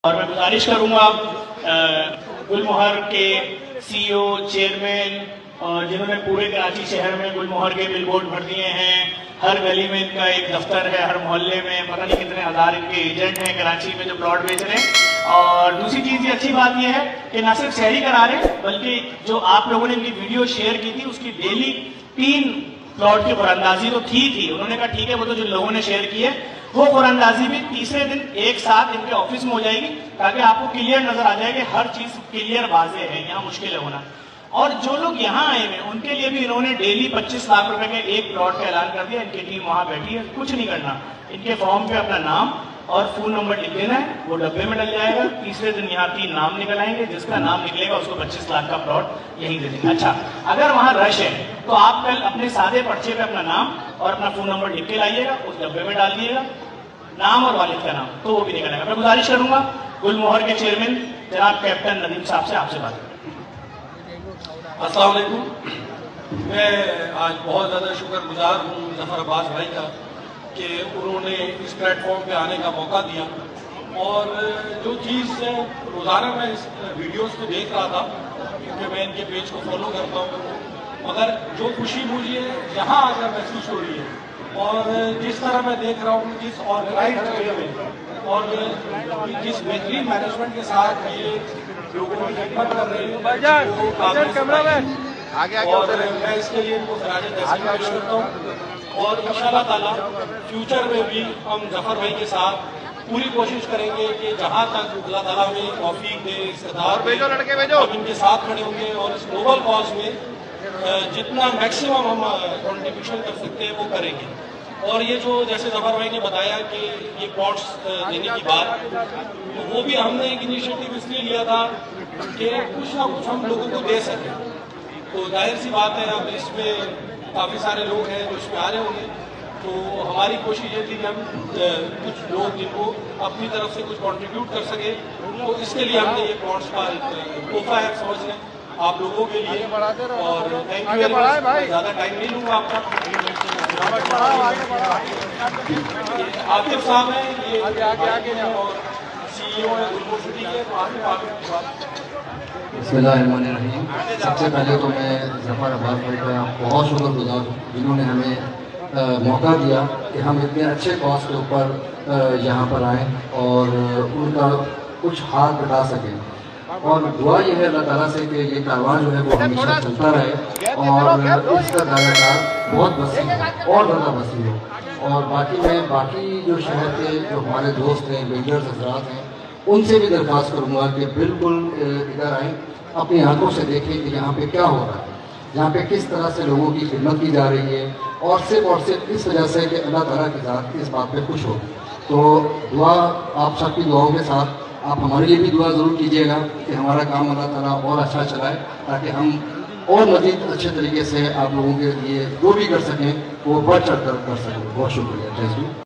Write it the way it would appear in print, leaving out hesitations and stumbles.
और मैं गुजारिश करूंगा गुलमोहर के सीईओ, चेयरमैन और जिन्होंने पूरे कराची शहर में गुलमोहर के बिलबोर्ड भर दिए हैं, हर गली में इनका एक दफ्तर है, हर मोहल्ले में पता नहीं कितने हजार इनके एजेंट हैं कराची में जो प्लॉट बेच रहे हैं। और दूसरी चीज ये अच्छी बात यह है कि न सिर्फ शहरी करा रहे हैं बल्कि जो आप लोगों ने इनकी वीडियो शेयर की थी उसकी डेली 3 प्लॉट की कुरानंदाजी तो थी। उन्होंने कहा ठीक है, वो तो जो लोगों ने शेयर की है वो कुरानंदाजी भी तीसरे दिन एक साथ इनके ऑफिस में हो जाएगी, ताकि आपको क्लियर नजर आ जाए कि हर चीज क्लियर वाजे है, यहाँ मुश्किल है होना। और जो लोग यहाँ आए हुए उनके लिए भी इन्होंने डेली 25 लाख रुपए के एक प्लॉट का ऐलान कर दिया। इनकी टीम वहां बैठी है, कुछ नहीं करना, इनके फॉर्म पे अपना नाम और फोन नंबर लिख देना है, वो डब्बे में डल जाएगा। तीसरे दिन यहाँ 3 नाम निकल आएंगे, जिसका नाम निकलेगा उसको 25 लाख का प्लॉट यहीं दे देंगे। अच्छा, अगर वहां रश है तो आप कल अपने सादे पर्चे पे अपना नाम और अपना फोन नंबर लिख के लाइएगा, उस डब्बे में डाल दिएगा, नाम और वालिद का नाम, तो वो भी निकलेगा। मैं गुजारिश करूंगा गुलमोहर के चेयरमैन जनाब कैप्टन नदीम साहब से आपसे बात करें। अस्सलाम वालेकुम। मैं आज बहुत ज़्यादा शुक्रगुजार हूँ जफर अब्बास भाई का कि उन्होंने इस प्लेटफॉर्म पे आने का मौका दिया। और जो चीज़ रोज़ाना मैं इस वीडियोस को देख रहा था, क्योंकि मैं इनके पेज को फॉलो करता हूँ, मगर जो खुशी मुझे यहाँ आकर महसूस हो रही है और जिस तरह मैं देख रहा हूँ, जिस ऑर्गेनाइज्ड वे में और जिस बेहतरीन मैनेजमेंट के साथ ये लोगों की खिदमत कर रहे हैं, वो काबिल और मैं इसके लिए इनको खराज तहसीन पेश करता हूँ। और इंशाअल्लाह ताला फ्यूचर में भी हम जफर भाई के साथ पूरी कोशिश करेंगे कि जहाँ तक अल्लाह ताला में तौफीक दे, इस्तेदार दे, हम इनके साथ खड़े होंगे और इस ग्लोबल कॉज में जितना मैक्सिमम हम कंट्रीब्यूशन कर सकते हैं वो करेंगे। और ये जो जैसे जफर भाई ने बताया कि ये प्लॉट्स देने की बात, तो वो भी हमने एक इनिशिएटिव इसलिए लिया था कि कुछ ना कुछ हम लोगों को दे सकें। तो जाहिर सी बात है, अब इसमें काफ़ी सारे लोग हैं जो इसमें आ रहे होंगे, तो हमारी कोशिश ये थी कि हम कुछ लोग जिनको अपनी तरफ से कुछ कंट्रीब्यूट कर सके, तो इसके लिए हमने ये प्लॉट्स का तोहफा है समझ लें आप लोगों के लिए। और थैंक यू वेरी मच। ज़्यादा टाइम नहीं लूँगा आपका। आतिफ साहब हैं, ये आगे और सीईओ है गुलमोहर सिटी के, तो आगे बिस्मिल्लाहिर्रहमानिर्रहीम। सबसे पहले तो मैं जफर अब्बास भाई का बहुत शुक्रगुजार हूँ जिन्होंने हमें मौका दिया कि हम इतने अच्छे कॉस्ट के ऊपर यहाँ पर आएँ और उनका कुछ हाथ बता सकें। और दुआ यह है अल्लाह ताला से कि ये कारवां जो है वो हमेशा चलता रहे और इसका दायरा बहुत वसी और ज़्यादा वसी हो। और बाकी जो शहर के जो हमारे दोस्त हैं, बिल्डर्स हजरात हैं, उनसे भी दरख्वास्त करूँगा कि बिल्कुल इधर आएँ, अपनी आंखों से देखें कि यहाँ पे क्या हो रहा है, यहाँ पे किस तरह से लोगों की खिदमत की जा रही है, और सिर्फ इस वजह से कि अल्लाह ताला की ज़ात इस बात पे खुश हो। तो दुआ आप सबकी दुआओं के साथ आप हमारे लिए भी दुआ ज़रूर कीजिएगा कि हमारा काम अल्लाह ताला और अच्छा चलाए, ताकि हम और मज़ीद अच्छे तरीके से आप लोगों के लिए जो भी कर सकें वो बढ़ चढ़ कर सकें। बहुत शुक्रिया। Thank you.